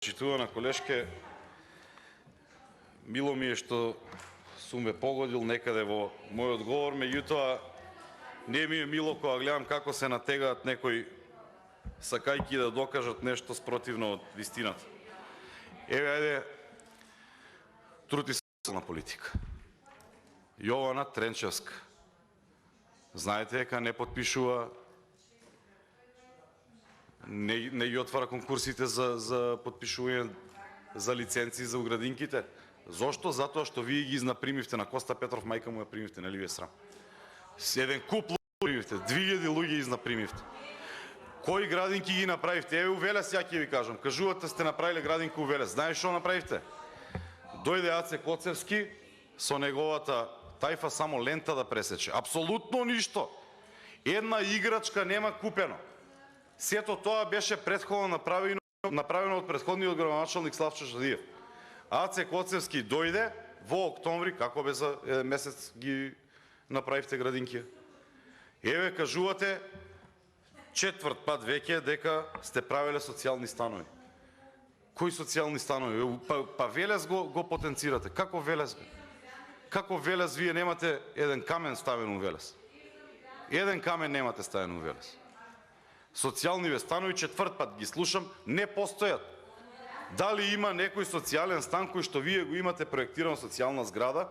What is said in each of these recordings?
Почитувана колешке, мило ми е што сум ве погодил некаде во мојот говор, меѓутоа не ми е мило кога гледам како се натегаат некои сакајки да докажат нешто спротивно од вистината. Еве, ајде, труд и социјална политика. Јована Тренчевска. Знаете дека не подпишува, не ги отвара конкурсите за подпишување за лиценци за уградинките. Зошто? Затоа што вие ги изнапримивте на Коста Петров, мајка му ја примивте, нели ви е срам? Еден куп луѓе примивте, 2000 луѓе изнапримивте. Кои градинки ги направивте? Еве у Велес, ја ќе ви кажам. Кажувате сте направиле градинка у Велес. Знаеш што направивте? Дојде Аце Коцевски со неговата тајфа само лента да пресече. Апсолутно ништо. Една играчка нема купено. Сето тоа беше претходно направено од претходниот градоначалник Славчо Жадиев. Аце Коцевски дојде во октомври, како бе за месец ги направивте градинки. Еве кажувате четврт пат веќе дека сте правеле социјални станови. Кои социјални станови? Па Велес го потенцирате. Како Велес? Како Велес вие немате еден камен ставен у Велес? Еден камен немате ставен у Велес. Социјални станови четврт пат ги слушам, не постојат. Дали има некој социјален стан кој што вие го имате проектирано социјална зграда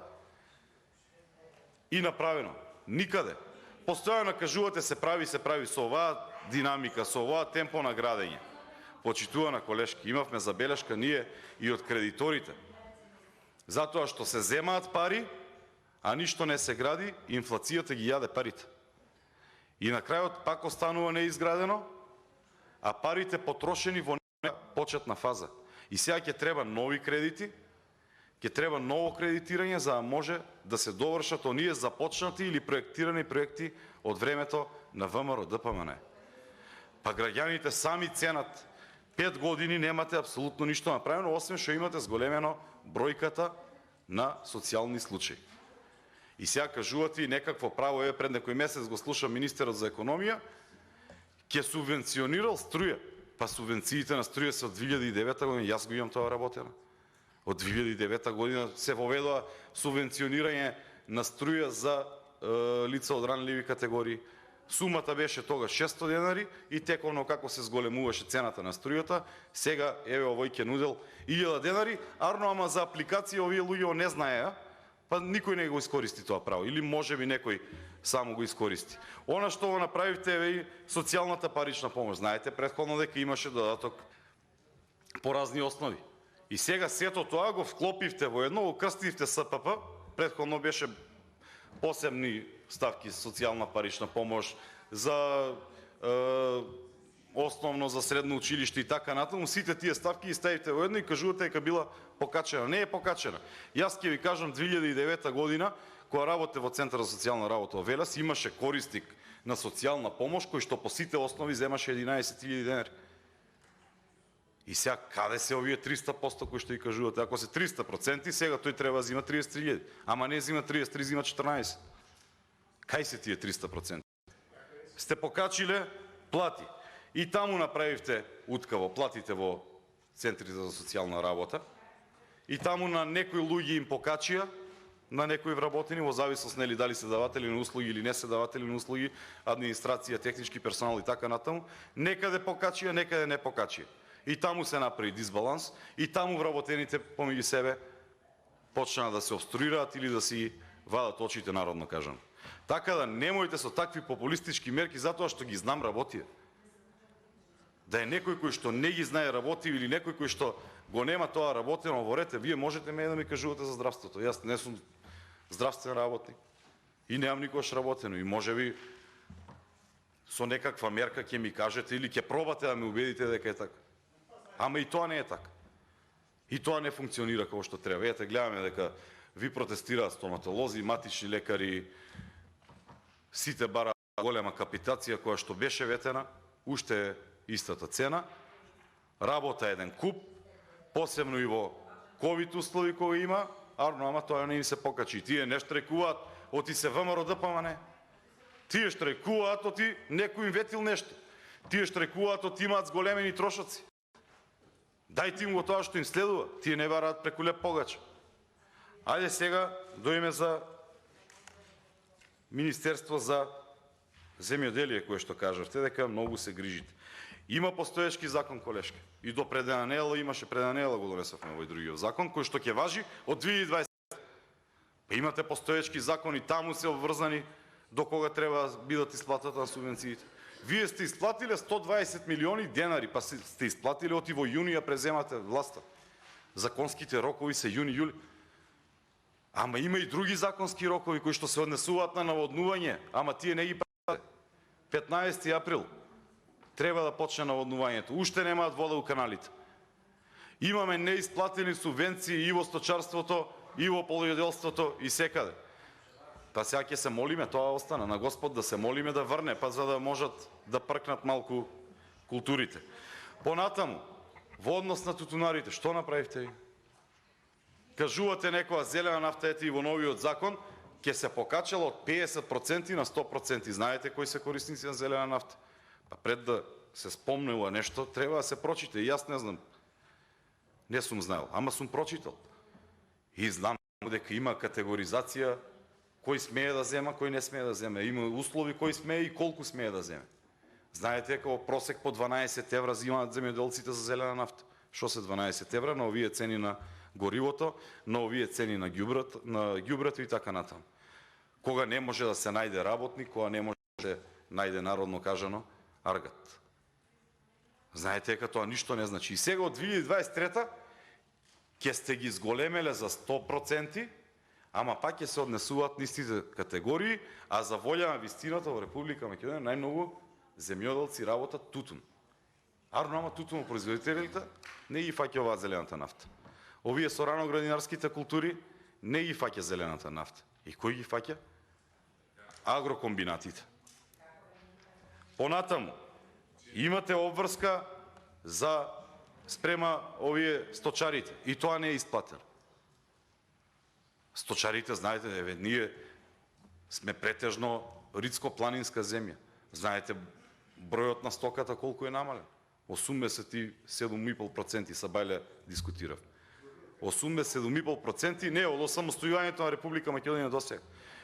и направено? Никаде. Постојано кажувате се прави со оваа динамика, со оваа темпо на градење. Почитувана колешки, имавме забелешка ние и од кредиторите. Затоа што се земаат пари, а ништо не се гради, инфлацијата ги јаде парите. И на крајот пак останува неизградено, а парите потрошени во почетна фаза. И сега ќе треба нови кредити, ќе треба ново кредитирање за да може да се довршат оние започнати или проектирани проекти од времето на ВМРО ДПМН. Па граѓаните сами ценат. 5 години немате апсолутно ништо направено, освен што имате зголемено бројката на социјални случаи. И сега кажувате и некакво право, еве пред некој месец го слушам министерот за економија, ќе субвенционирал струја. Па субвенциите на струја се од 2009 година, јас го имам тоа работено. Од 2009 година се воведува субвенционирање на струја за лица од ранливи категории. Сумата беше тогаш 600 денари и тековно како се зголемуваше цената на струјата, сега еве овој ќе нудел 1000 денари, арно ама за апликација овие луѓе не знаеа, па никој не го искористи тоа право, или можеби некој само го искористи. Она што го направивте е и социјалната парична помош. Знаете претходно дека имаше додаток по разни основи. И сега сето тоа го вклопивте во едно, го крстивте СПП, претходно беше посебни ставки социјална парична помош за основно за средно училиште и така натаму, сите тие ставки ги ставите во едно и кажувате дека била покачена. Не е покачена. Јас ќе ви кажам 2009 година, кога работе во Центар за социјална работа во Велес, имаше корисник на социјална помош кој што по сите основи земаше 11.000 денари. И сега каде се овие 300% кои што ги кажувате? Ако се 300%, сега тој треба да зима 33.000, ама не зима 33, зима 14. Кај се тие 300%? Сте покачиле плати. И таму направивте уткаво платите во центрите за социјална работа. И таму на некои луѓе им покачија, на некои вработени, во зависност нели дали се даватели на услуги или не се даватели на услуги, администрација, технички персонал и така натаму, некаде покачија, некаде не покачија. И таму се направи дисбаланс, и таму вработените помеѓу себе почнаа да се обструираат или да си вадат очите, народно кажам. Така да немојте со такви популистички мерки, затоа што ги знам работија. Да е некој кој што не ги знае работи или некој кој што го нема тоа работено во ред, вие можете мене да ми кажувате за здравството. Јас не сум здравствен работник и немам никогаш работено и можеби со некаква мерка ќе ми кажете или ќе пробате да ме убедите дека е така. Ама и тоа не е така. И тоа не функционира како што треба. Ете, гледаме дека ви протестираат стоматолози, матични лекари, сите бара голема капитација која што беше ветена, уште истата цена, работа еден куп, посебно и во ковид услови кои има, ама тоа не им се покачи. Тие не штрекуваат, оти се ВМРО ДПМН. Тие штрекуваат, оти некој им ветил нешто. Тие штрекуваат, оти имаат зголемени трошоци. Дајте им го тоа што им следува. Тие не бараат преку леп погач. Ајде сега дојме за Министерство за земјоделие, кое што кажавте, дека многу се грижите. Има постоечки закон, колешки. И до пред една недела имаше, пред една недела го донесовме овој другиот закон, кој што ќе важи од 2020. Па имате постоечки закони, таму се обврзани до кога треба да бидат исплатата на субвенциите. Вие сте исплатиле 120 милиони денари, па сте исплатиле оти во јуни ја преземате власта. Законските рокови се јуни, јули. Ама има и други законски рокови кои што се однесуваат на наводнување, ама тие не ги правите. 15 април треба да почне наводнувањето. Уште немаат вода у каналите. Имаме неисплатени субвенции и во сточарството, и во полјоделството, и секаде. Па сега ќе се молиме, тоа остана на Господ да се молиме да врне, па за да можат да пркнат малку културите. Понатаму, во однос на тутунарите, што направивте? Кажувате некоја зелена нафта, ете и во новиот закон, ќе се покачала од 50% на 100%. Знаете кои се корисници на зелена нафта? Па пред да се спомнува нешто, треба да се прочите. И јас не знам. Не сум знаел, ама сум прочитал. И знам дека има категоризација кој смее да зема, кој не смее да земе. Има услови кој смее и колку смее да земе. Знаете дека во просек по 12 евра земаат земјоделците за зелена нафта. Што се 12 евра на овие цени на горивото, на овие цени на ѓубрето и така натаму. Кога не може да се најде работник, кога не може да се најде народно кажано аргат. Знаете дека тоа ништо не значи. И сега од 2023 ќе сте ги зголемеле за 100%, ама пак ќе се однесуваат нистите категории, а за волја на вистината во Република Македонија најмногу земјоделци работат тутун. Арно, ама тутунопроизводителите не ги фаќа оваа зелената нафта. Овие со раноградинарските култури не ги фаќа зелената нафта. И кој ги фаќа? Агрокомбинатите. Понатаму, имате обврска за спрема овие сточарите. И тоа не е исплатено. Сточарите, знаете, ние сме претежно ридско-планинска земја. Знаете, бројот на стоката колку е намален. 87,5% са бајле дискутирав. 87,5% не од осамостојувањето на Република Македонија до сега.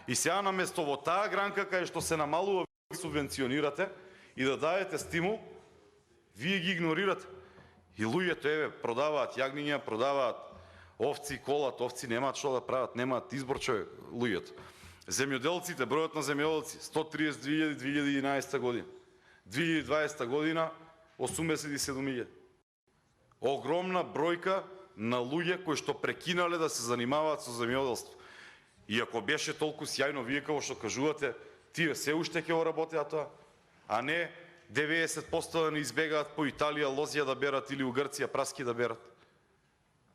И сега наместо во таа гранка кај што се намалува субвенционирате и да дадете стимул, вие ги игнорирате. И луѓето еве продаваат јагниња, продаваат овци, колат, овци немаат што да прават, немаат избор човек луѓето. Земјоделците, бројот на земјоделци 132.000 2011 година. 2020 година 87.000. Огромна бројка на луѓе кои што прекинале да се занимаваат со земјоделство. И ако беше толку сјајно, вие како што кажувате, тие се уште ќе го работеат тоа, а не 90% да не избегаат по Италија, лозија да берат или у Грција праски да берат.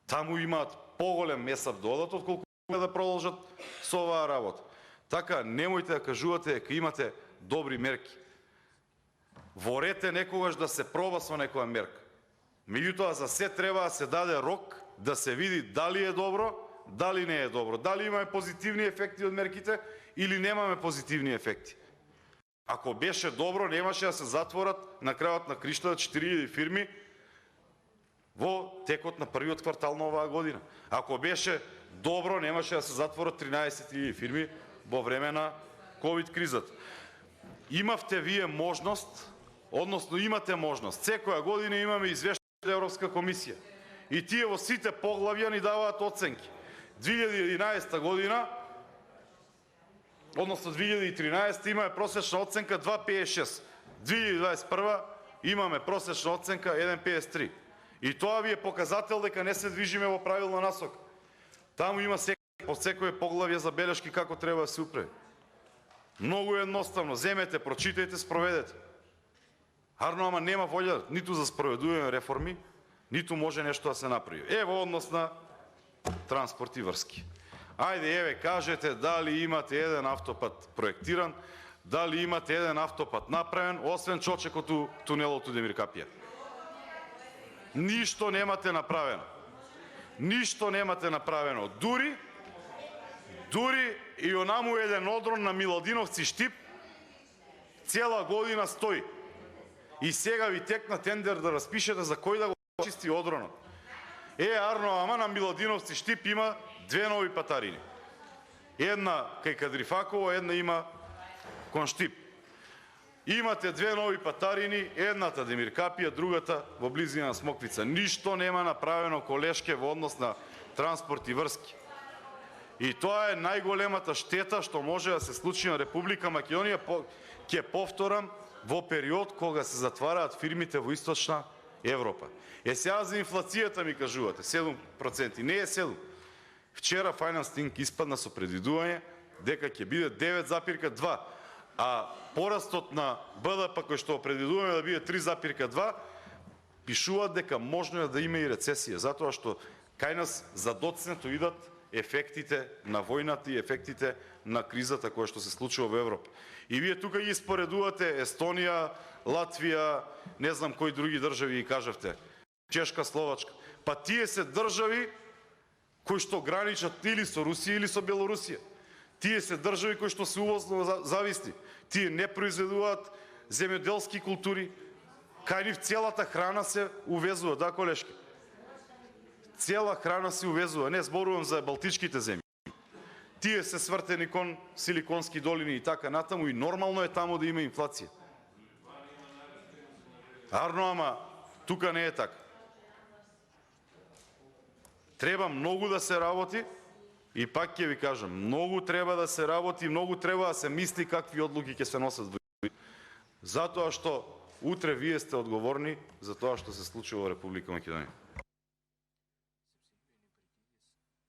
Таму имаат поголем месав додат отколку да продолжат со оваа работа. Така, немојте да кажувате дека имате добри мерки. Ворете некогаш да се проба со некоја мерка. Меѓутоа, за се треба да се даде рок да се види дали е добро, дали не е добро. Дали имаме позитивни ефекти од мерките или немаме позитивни ефекти. Ако беше добро, немаше да се затворат на крајот на криштата 4000 фирми во текот на првиот квартал на оваа година. Ако беше добро, немаше да се затворат 13.000 фирми во време на ковид кризата. Имавте вие можност, односно имате можност. Секоја година имаме извештај од Европска комисија. И тие во сите поглавја ни даваат оценки. 2011 година, односно 2013 имаме просечна оценка 2,56. 2021 имаме просечна оценка 1,53. И тоа ви е показател дека не се движиме во правилна насока. Таму има по секој поглавје забелешки како треба да се управи. Многу едноставно, земете, прочитајте, спроведете. Арно, ама нема волја ниту за спроведување реформи, ниту може нешто да се направи. Ево однос на транспорт и врски. Ајде, еве, кажете дали имате еден автопат проектиран, дали имате еден автопат направен, освен чочекот у тунелот у Демир Капија. Ништо немате направено. Ништо немате направено. Дури и онаму еден одрон на Миладиновци Штип цела година стои. И сега ви текна тендер да распишете за кој да го чисти одронот. Арно, ама на Миладиновци Штип има две нови патарини. Една кај Кадрифаково, една има кон Штип. Имате две нови патарини, едната Демир Капија, другата во близина на Смоквица. Ништо нема направено, колешке, во однос на транспорт и врски. И тоа е најголемата штета што може да се случи на Република Македонија, ќе повторам, во период кога се затвараат фирмите во Источна Европа. Сега за инфлацијата ми кажувате, 7%. Не е 7. Вчера Finance Think испадна со предвидување дека ќе биде 9,2, а порастот на БДП кој што предвидуваме да биде 3,2, пишуваат дека можно е да има и рецесија, затоа што кај нас задоцнето идат ефектите на војната и ефектите на кризата која што се случува во Европа. И вие тука ги споредувате Естонија, Латвија, не знам кои други држави ги кажавте, Чешка, Словачка. Па тие се држави кои што граничат или со Русија или со Белорусија. Тие се држави кои што се увозно зависни. Тие не произведуваат земјоделски култури. Кај нив целата храна се увезува, да, колешки? Цела храна се увезува, не зборувам за балтичките земји. Тие се свртени кон силиконски долини и така натаму и нормално е таму да има инфлација. Арно, ама тука не е така. Треба многу да се работи и пак ќе ви кажам, многу треба да се работи, многу треба да се мисли какви одлуки ќе се носат. Затоа што утре вие сте одговорни за тоа што се случува во Република Македонија.